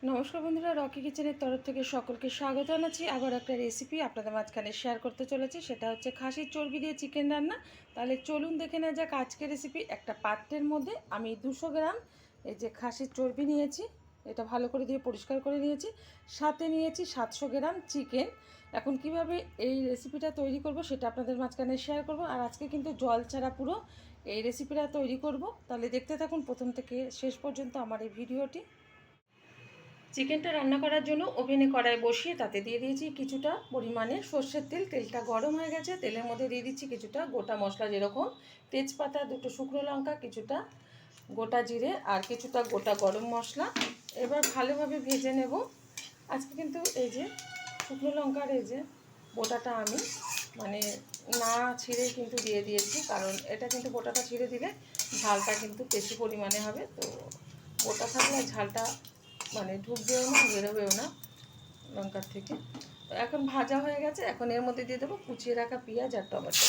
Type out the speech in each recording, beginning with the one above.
নমস্কার বন্ধুরা, রকি কিচেনের তরফ থেকে সকলকে স্বাগত জানাচ্ছি। আবার একটা রেসিপি আপনাদের মাঝখানে শেয়ার করতে চলেছি, সেটা হচ্ছে খাসির চর্বি দিয়ে চিকেন রান্না। তাহলে চলুন দেখে নেওয়া যাক আজকের রেসিপি। একটা পাত্রের মধ্যে আমি 200 গ্রাম এই যে খাসির চর্বি নিয়েছি, এটা ভালো করে দিয়ে পরিষ্কার করে নিয়েছি। সাথে নিয়েছি 700 গ্রাম চিকেন। এখন কিভাবে এই রেসিপিটা তৈরি করব সেটা আপনাদের মাঝখানে শেয়ার করব। আর আজকে কিন্তু জল ছাড়া পুরো এই রেসিপিটা তৈরি করব। তাহলে দেখতে থাকুন প্রথম থেকে শেষ পর্যন্ত আমার এই ভিডিওটি। চিকেনটা রান্না করার জন্য ওভেনে কড়াই বসিয়ে তাতে দিয়ে দিয়েছি কিছুটা পরিমাণে সর্ষের তেল। তেলটা গরম হয়ে গেছে, তেলের মধ্যে দিয়ে দিচ্ছি কিছুটা গোটা মশলা, যেরকম তেজপাতা, 2টো শুকনো লঙ্কা, কিছুটা গোটা জিরে আর কিছুটা গোটা গরম মশলা। এবার ভালোভাবে ভেজে নেব। আজকে কিন্তু এই যে শুকনো লঙ্কার এই যে গোটাটা আমি মানে না ছিঁড়ে কিন্তু দিয়ে দিয়েছি, কারণ এটা কিন্তু গোটাটা ছিঁড়ে দিলে ঝালটা কিন্তু বেশি পরিমাণে হবে। তো গোটা থাকলে ঝালটা মানে ঢুকবেও না, বেরোবেও না লঙ্কার থেকে। তো এখন ভাজা হয়ে গেছে, এখন এর মধ্যে দিয়ে দেবো কুচিয়ে রাখা পেঁয়াজ আর টমেটো।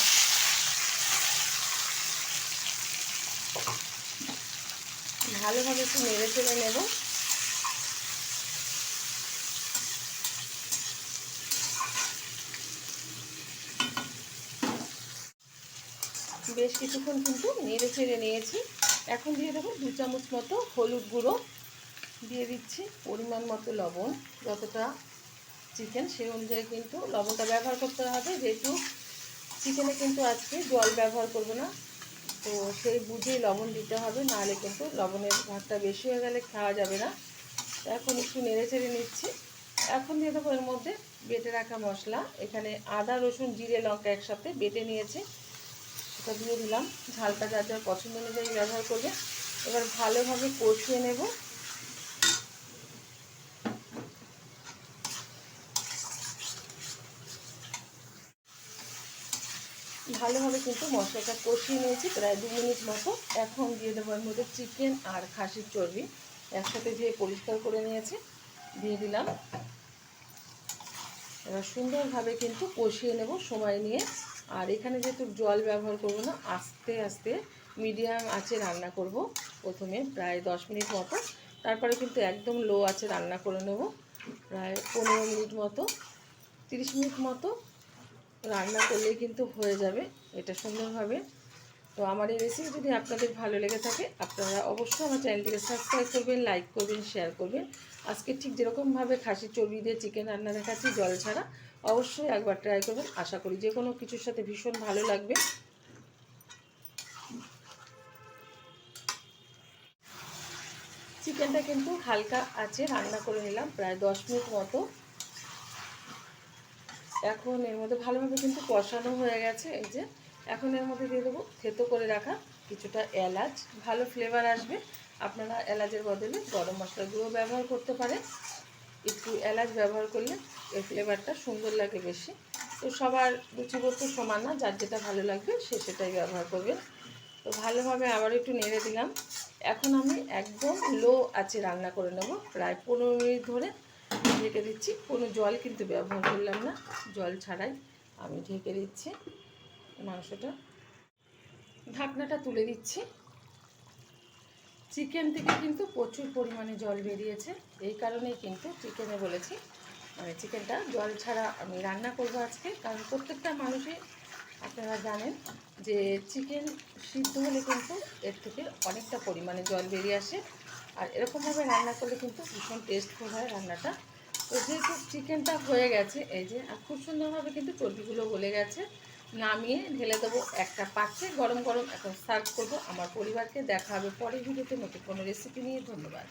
ভালোভাবে একটু নেড়ে চেড়ে নেব। বেশ কিছুক্ষণ কিন্তু নেড়ে চেড়ে নিয়েছি। এখন দিয়ে দেবো 2 চামচ মতো হলুদ গুঁড়ো, দিয়ে দিচ্ছি পরিমাণ মতো লবণ। যতটা চিকেন সেই অনুযায়ী কিন্তু লবণটা ব্যবহার করতে হবে, যেহেতু চিকেনে কিন্তু আজকে জল ব্যবহার করব না, তো সেই বুঝেই লবণ দিতে হবে, নাহলে কিন্তু লবণের ভাগটা বেশি হয়ে গেলে খাওয়া যাবে না। এখন একটু নেড়ে চেড়ে নিচ্ছি। এখন দিয়ে দেবো এর মধ্যে বেটে রাখা মশলা। এখানে আদা, রসুন, জিরে, লঙ্কা একসাথে বেটে নিয়েছি, সেটা দিয়ে দিলাম। ঝালটা যার যার পছন্দ অনুযায়ী ব্যবহার করবে। এবার ভালোভাবে কষিয়ে নেব। ভালোভাবে কিন্তু মশলাটা কষিয়ে নিয়েছি প্রায় 2 মিনিট মতো। এখন দিয়ে দেবো এর মধ্যে চিকেন আর খাসির চর্বি একসাথে দিয়ে পরিষ্কার করে নিয়েছি, দিয়ে দিলাম। এবার সুন্দরভাবে কিন্তু কষিয়ে নেব সময় নিয়ে। আর এখানে যেহেতু জল ব্যবহার করব না, আস্তে আস্তে মিডিয়াম আঁচে রান্না করব প্রথমে প্রায় 10 মিনিট মতো। তারপরে কিন্তু একদম লো আঁচে রান্না করে নেব প্রায় 15 মিনিট মতো, 30 মিনিট মতো রান্না করলেই কিন্তু হয়ে যাবে এটা সুন্দরভাবে। তো আমার এই রেসিপি যদি আপনাদের ভালো লেগে থাকে, আপনারা অবশ্যই আমার চ্যানেলটিকে সাবস্ক্রাইব করবেন, লাইক করবেন, শেয়ার করবেন। আজকে ঠিক যেরকমভাবে খাসির চর্বি দিয়ে চিকেন রান্না দেখাচ্ছি জল ছাড়া, অবশ্যই একবার ট্রাই করবেন। আশা করি যে কোনো কিছুর সাথে ভীষণ ভালো লাগবে। চিকেনটা কিন্তু হালকা আঁচে রান্না করে নিলাম প্রায় 10 মিনিট মতো। এখন এর মধ্যে ভালোভাবে কিন্তু কষানো হয়ে গেছে। এই যে এখন এর মধ্যে দিয়ে দেবো থেতো করে রাখা কিছুটা এলাচ, ভালো ফ্লেভার আসবে। আপনারা এলাচের বদলে গরম মশলার গুঁড়ো ব্যবহার করতে পারেন। একটু এলাচ ব্যবহার করলে এর ফ্লেভারটা সুন্দর লাগে বেশি। তো সবার রুচিবোধ তো সমান না, যার যেটা ভালো লাগবে সে সেটাই ব্যবহার করবেন। তো ভালোভাবে আবার একটু নেড়ে দিলাম। এখন আমি একদম লো আঁচে রান্না করে নেব প্রায় 15 মিনিট ধরে। ঢেকে দিচ্ছি, কোনো জল কিন্তু ব্যবহার করলাম না, জল ছাড়াই আমি ঢেকে দিচ্ছি মাংসটা। ঢাকনাটা তুলে দিচ্ছি। চিকেন থেকে কিন্তু প্রচুর পরিমাণে জল বেরিয়েছে, এই কারণেই কিন্তু চিকেনে বলেছি মানে চিকেনটা জল ছাড়া আমি রান্না করব আজকে। কারণ প্রত্যেকটা মানুষই আপনারা জানেন যে চিকেন সিদ্ধ হলে কিন্তু এর থেকে অনেকটা পরিমাণে জল বেরিয়ে আসে, আর এরকমভাবে রান্না করলে কিন্তু ভীষণ টেস্টফুল হয় রান্নাটা। তো যেহেতু চিকেনটা হয়ে গেছে, এই যে খুব সুন্দরভাবে কিন্তু চর্বিগুলো গলে গেছে, নামিয়ে ঢেলে দেবো একটা পাত্রে গরম গরম। এখন সার্ভ করবো আমার পরিবারকে। দেখা হবে পরের ভিডিওতে নতুন কোনো রেসিপি নিয়ে। ধন্যবাদ।